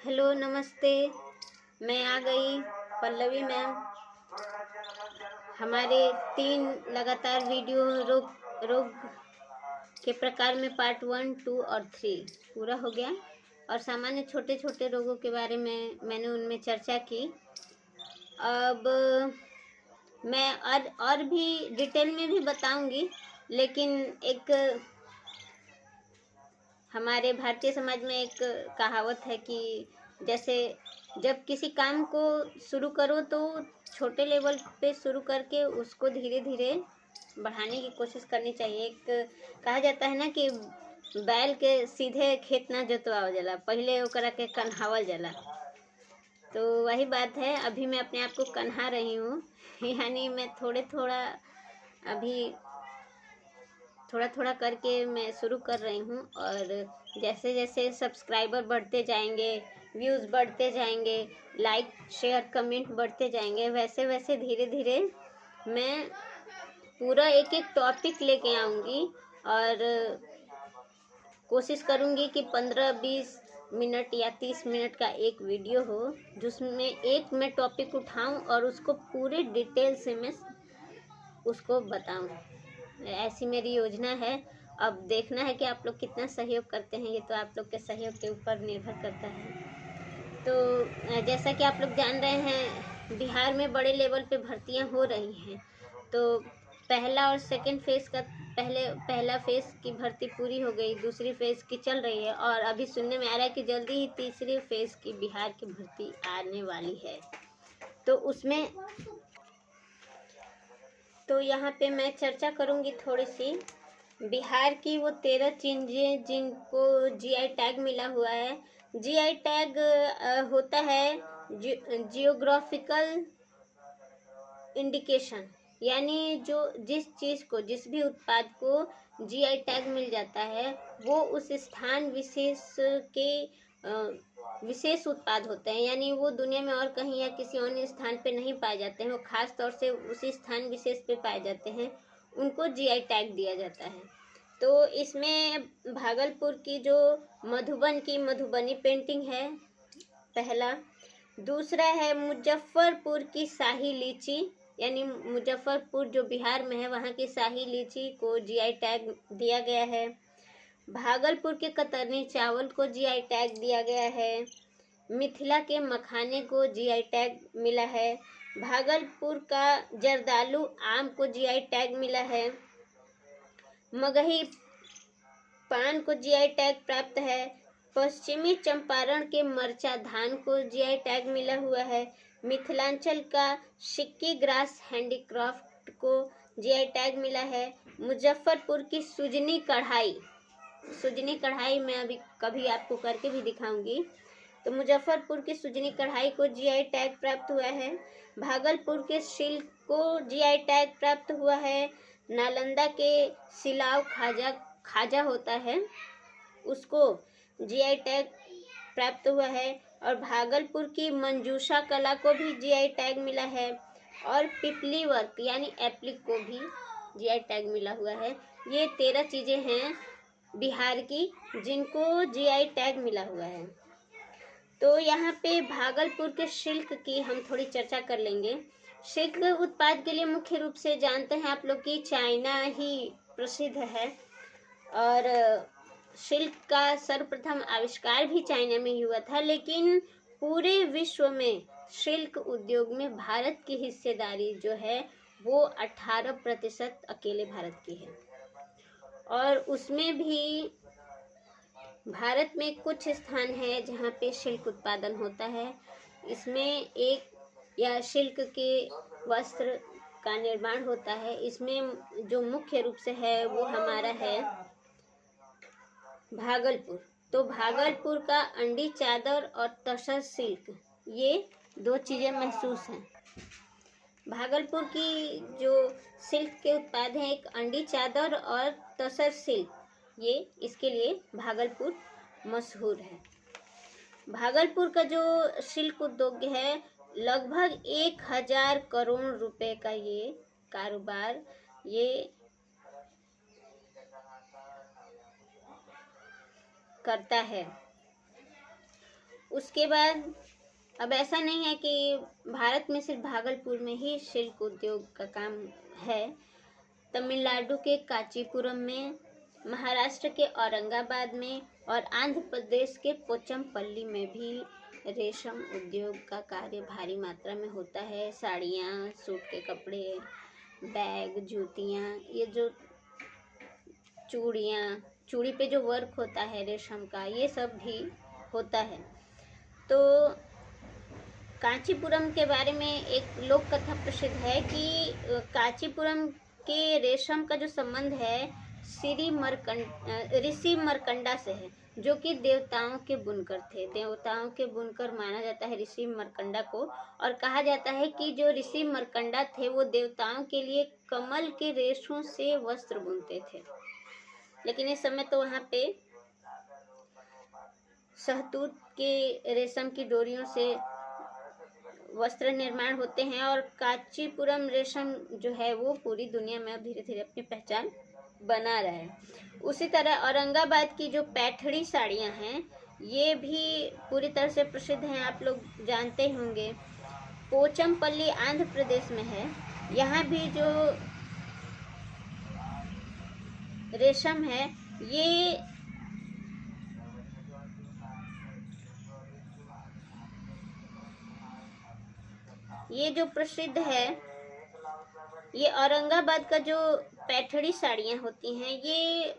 Hello नमस्ते। मैं आ गई पल्लवी मैम। हमारे 3 लगातार वीडियो रोग के प्रकार में पार्ट 1, 2 और 3 पूरा हो गया और सामान्य छोटे छोटे रोगों के बारे में मैंने उनमें चर्चा की। अब मैं और भी डिटेल में भी बताऊंगी, लेकिन एक हमारे भारतीय समाज में एक कहावत है कि जैसे जब किसी काम को शुरू करो तो छोटे लेवल पे शुरू करके उसको धीरे धीरे बढ़ाने की कोशिश करनी चाहिए। एक कहा जाता है ना कि बैल के सीधे खेत ना जोतवाओ जाला, पहले ओकरा के कन्हावल जाला। तो वही बात है, अभी मैं अपने आप को कन्हा रही हूँ यानी मैं अभी थोड़ा थोड़ा करके मैं शुरू कर रही हूँ। और जैसे जैसे सब्सक्राइबर बढ़ते जाएंगे, व्यूज़ बढ़ते जाएंगे, लाइक शेयर कमेंट बढ़ते जाएंगे, वैसे वैसे धीरे धीरे मैं पूरा एक एक टॉपिक लेके आऊँगी और कोशिश करूँगी कि 15-20 मिनट या 30 मिनट का एक वीडियो हो, जिसमें एक मैं टॉपिक उठाऊँ और उसको पूरे डिटेल से मैं उसको बताऊँ। ऐसी मेरी योजना है। अब देखना है कि आप लोग कितना सहयोग करते हैं, ये तो आप लोग के सहयोग के ऊपर निर्भर करता है। तो जैसा कि आप लोग जान रहे हैं, बिहार में बड़े लेवल पे भर्तियां हो रही हैं। तो पहला और सेकंड फेज का पहला फेज की भर्ती पूरी हो गई, दूसरी फेज की चल रही है और अभी सुनने में आ रहा है कि जल्दी ही तीसरी फेज की बिहार की भर्ती आने वाली है। तो उसमें तो यहाँ पे मैं चर्चा करूँगी थोड़ी सी बिहार की वो 13 चीजें जिनको जीआई टैग मिला हुआ है। जीआई टैग होता है जियोग्राफिकल इंडिकेशन, यानी जिस भी उत्पाद को जीआई टैग मिल जाता है वो उस स्थान विशेष के विशेष उत्पाद होते हैं, यानी वो दुनिया में और कहीं या किसी अन्य स्थान पे नहीं पाए जाते हैं, वो खास तौर से उसी स्थान विशेष पे पाए जाते हैं, उनको जीआई टैग दिया जाता है। तो इसमें भागलपुर की जो मधुबन की मधुबनी पेंटिंग है पहला। दूसरा है मुजफ्फरपुर की शाही लीची, यानी मुजफ्फरपुर जो बिहार में है वहाँ की शाही लीची को जीआई टैग दिया गया है। भागलपुर के कतरनी चावल को जीआई टैग दिया गया है। मिथिला के मखाने को जीआई टैग मिला है। भागलपुर का जर्दालू आम को जीआई टैग मिला है। मगही पान को जीआई टैग प्राप्त है। पश्चिमी चंपारण के मरचा धान को जीआई टैग मिला हुआ है। मिथिलांचल का सिक्की ग्रास हैंडीक्राफ्ट को जीआई टैग मिला है। मुजफ्फरपुर की सुजनी कढ़ाई मैं अभी कभी आपको करके भी दिखाऊंगी। तो मुजफ्फरपुर की सुजनी कढ़ाई को जीआई टैग प्राप्त हुआ है। भागलपुर के सिल्क को जीआई टैग प्राप्त हुआ है। नालंदा के सिलाव खाजा होता है, उसको जीआई टैग प्राप्त हुआ है। और भागलपुर की मंजूषा कला को भी जीआई टैग मिला है। और पिपली वर्क यानी एप्लिक को भी जीआई टैग मिला हुआ है। ये 13 चीज़ें हैं बिहार की जिनको जीआई टैग मिला हुआ है। तो यहाँ पे भागलपुर के सिल्क की हम थोड़ी चर्चा कर लेंगे। सिल्क उत्पाद के लिए मुख्य रूप से जानते हैं आप लोग कि चाइना ही प्रसिद्ध है और सिल्क का सर्वप्रथम आविष्कार भी चाइना में ही हुआ था, लेकिन पूरे विश्व में सिल्क उद्योग में भारत की हिस्सेदारी जो है वो 18% अकेले भारत की है। और उसमें भी भारत में कुछ स्थान है जहाँ पे सिल्क उत्पादन होता है। इसमें एक या सिल्क के वस्त्र का निर्माण होता है। इसमें जो मुख्य रूप से है वो हमारा है भागलपुर। तो भागलपुर का अंडी चादर और तसर सिल्क, ये 2 चीज़ें महसूस हैं। भागलपुर की जो सिल्क के उत्पाद हैं, एक अंडी चादर और तसर सिल्क, ये इसके लिए भागलपुर मशहूर है। भागलपुर का जो सिल्क उद्योग है लगभग 1000 करोड़ रुपए का ये कारोबार ये करता है। उसके बाद अब ऐसा नहीं है कि भारत में सिर्फ भागलपुर में ही शिल्प उद्योग का काम है। तमिलनाडु के कांचीपुरम में, महाराष्ट्र के औरंगाबाद में और आंध्र प्रदेश के पोचमपल्ली में भी रेशम उद्योग का कार्य भारी मात्रा में होता है। साड़ियाँ, सूट के कपड़े, बैग, जूतियाँ, ये जो चूड़ियाँ, चूड़ी पे जो वर्क होता है रेशम का, ये सब भी होता है। तो कांचीपुरम के बारे में एक लोक कथा प्रसिद्ध है कि कांचीपुरम के रेशम का जो संबंध है ऋषि मरकंडा से है, जो कि देवताओं के बुनकर थे। देवताओं के बुनकर माना जाता है ऋषि मरकंडा को, और कहा जाता है कि जो ऋषि मरकंडा थे वो देवताओं के लिए कमल के रेशों से वस्त्र बुनते थे। लेकिन इस समय तो वहाँ पे शहतूत के रेशम की डोरियों से वस्त्र निर्माण होते हैं, और कांचीपुरम रेशम जो है वो पूरी दुनिया में अब धीरे धीरे अपनी पहचान बना रहा है। उसी तरह औरंगाबाद की जो पैठणी साड़ियाँ हैं ये भी पूरी तरह से प्रसिद्ध हैं, आप लोग जानते होंगे। पोचमपल्ली आंध्र प्रदेश में है। यहाँ भी जो रेशम है ये जो प्रसिद्ध है, ये औरंगाबाद का जो पैठणी साड़ियाँ होती हैं ये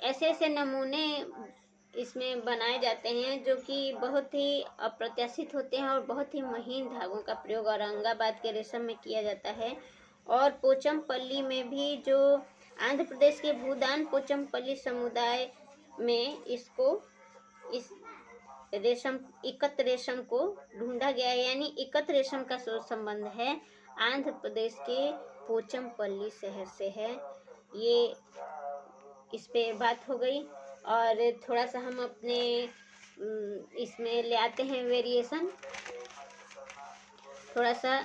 ऐसे ऐसे नमूने इसमें बनाए जाते हैं जो कि बहुत ही अप्रत्याशित होते हैं, और बहुत ही महीन धागों का प्रयोग औरंगाबाद के रेशम में किया जाता है। और पोचमपल्ली में भी जो आंध्र प्रदेश के भूदान पोचमपल्ली समुदाय में इस रेशम इकत रेशम को ढूंढा गया है, यानी इकत रेशम का संबंध है आंध्र प्रदेश के पोचमपल्ली शहर से है। ये इस पे बात हो गई, और थोड़ा सा हम अपने इसमें ले आते हैं वेरिएशन। थोड़ा सा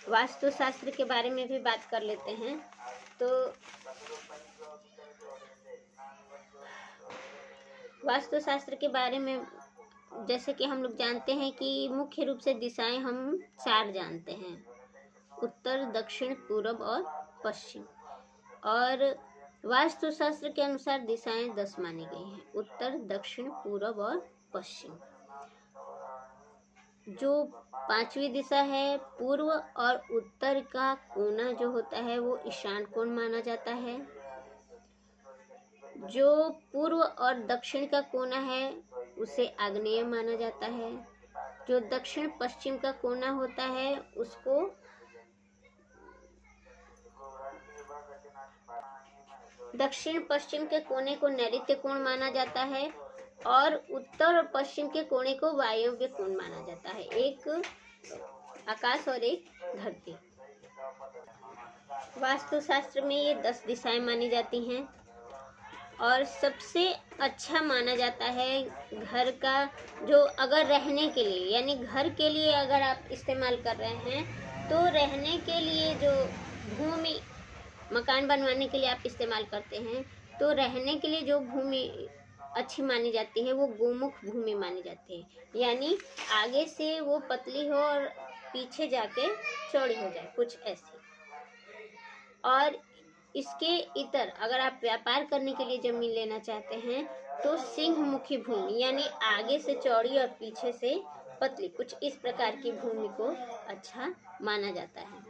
वास्तुशास्त्र के बारे में भी बात कर लेते हैं। तो वास्तुशास्त्र के बारे में जैसे कि हम लोग जानते हैं कि मुख्य रूप से दिशाएं हम 4 जानते हैं, उत्तर, दक्षिण, पूर्व और पश्चिम। और वास्तुशास्त्र के अनुसार दिशाएं 10 मानी गई हैं, उत्तर, दक्षिण, पूर्व और पश्चिम। जो 5वीं दिशा है पूर्व और उत्तर का कोना जो होता है वो ईशान कोण माना जाता है। जो पूर्व और दक्षिण का कोना है उसे आग्नेय माना जाता है। जो दक्षिण पश्चिम का कोना होता है उसको दक्षिण पश्चिम के कोने को नैऋत्य कोण माना जाता है, और उत्तर और पश्चिम के कोने को वायव्य कोण माना जाता है। एक आकाश और एक धरती। वास्तुशास्त्र में ये 10 दिशाएं मानी जाती हैं, और सबसे अच्छा माना जाता है घर का जो अगर रहने के लिए, यानी घर के लिए अगर आप इस्तेमाल कर रहे हैं तो रहने के लिए जो भूमि मकान बनवाने के लिए आप इस्तेमाल करते हैं, तो रहने के लिए जो भूमि अच्छी मानी जाती है वो गोमुख भूमि मानी जाती है, यानी आगे से वो पतली हो और पीछे जाके चौड़ी हो जाए, कुछ ऐसी। और इसके इतर अगर आप व्यापार करने के लिए जमीन लेना चाहते हैं तो सिंहमुखी भूमि, यानी आगे से चौड़ी और पीछे से पतली, कुछ इस प्रकार की भूमि को अच्छा माना जाता है।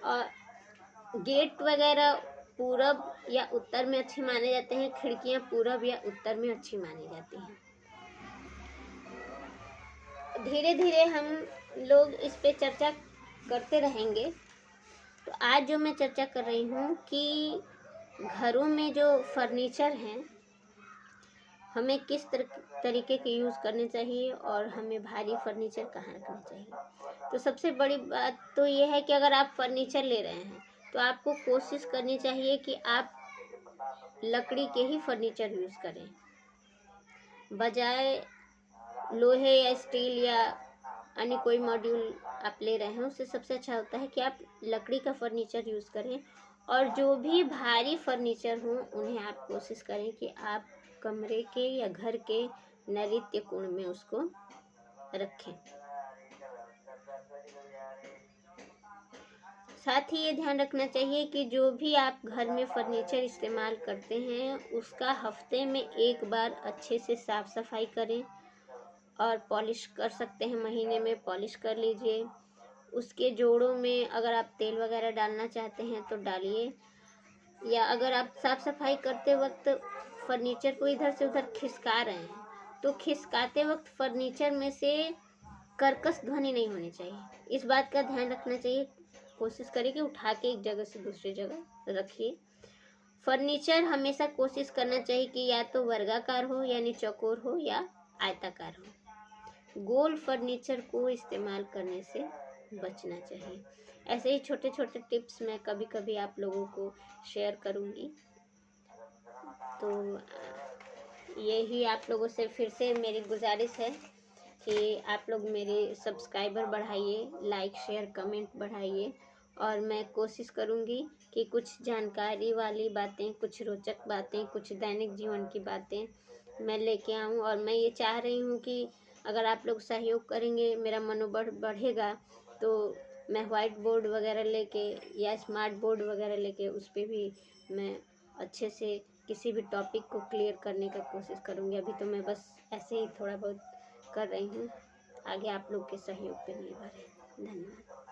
और गेट वगैरह पूरब या उत्तर में अच्छी माने जाते हैं, खिड़कियां पूरब या उत्तर में अच्छी मानी जाती हैं। धीरे धीरे हम लोग इस पे चर्चा करते रहेंगे। तो आज जो मैं चर्चा कर रही हूँ कि घरों में जो फर्नीचर हैं हमें किस तरीके के यूज़ करने चाहिए, और हमें भारी फर्नीचर कहाँ रखना चाहिए। तो सबसे बड़ी बात तो ये है कि अगर आप फर्नीचर ले रहे हैं तो आपको कोशिश करनी चाहिए कि आप लकड़ी के ही फर्नीचर यूज़ करें, बजाय लोहे या स्टील या अन्य कोई मॉड्यूल आप ले रहे हैं उससे सबसे अच्छा होता है कि आप लकड़ी का फर्नीचर यूज़ करें। और जो भी भारी फर्नीचर हो उन्हें आप कोशिश करें कि आप कमरे के या घर के नैऋत्य कोण में उसको रखें। साथ ही ये ध्यान रखना चाहिए कि जो भी आप घर में फर्नीचर इस्तेमाल करते हैं उसका हफ्ते में एक बार अच्छे से साफ सफाई करें और पॉलिश कर सकते हैं, महीने में पॉलिश कर लीजिए। उसके जोड़ों में अगर आप तेल वगैरह डालना चाहते हैं तो डालिए, या अगर आप साफ सफाई करते वक्त फर्नीचर को इधर से उधर खिसका रहे हैं तो खिसकाते वक्त फर्नीचर में से कर्कश ध्वनि नहीं होनी चाहिए। इस बात का ध्यान रखना चाहिए। कोशिश करें कि उठा के एक जगह से दूसरी जगह रखिए। फर्नीचर हमेशा कोशिश करना चाहिए कि या तो वर्गाकार हो यानी चौकोर हो या आयताकार हो। गोल फर्नीचर को इस्तेमाल करने से बचना चाहिए। ऐसे ही छोटे छोटे टिप्स मैं कभी कभी आप लोगों को शेयर करूँगी। तो यही आप लोगों से फिर से मेरी गुजारिश है कि आप लोग मेरे सब्सक्राइबर बढ़ाइए, लाइक शेयर कमेंट बढ़ाइए, और मैं कोशिश करूँगी कि कुछ जानकारी वाली बातें, कुछ रोचक बातें, कुछ दैनिक जीवन की बातें मैं लेके आऊँ। और मैं ये चाह रही हूँ कि अगर आप लोग सहयोग करेंगे, मेरा मनोबल बढ़ेगा, तो मैं वाइट बोर्ड वगैरह लेके या स्मार्ट बोर्ड वगैरह लेके उस पर भी मैं अच्छे से किसी भी टॉपिक को क्लियर करने का कोशिश करूँगी। अभी तो मैं बस ऐसे ही थोड़ा बहुत कर रही हूँ, आगे आप लोग के सहयोग पे निर्भर है। धन्यवाद।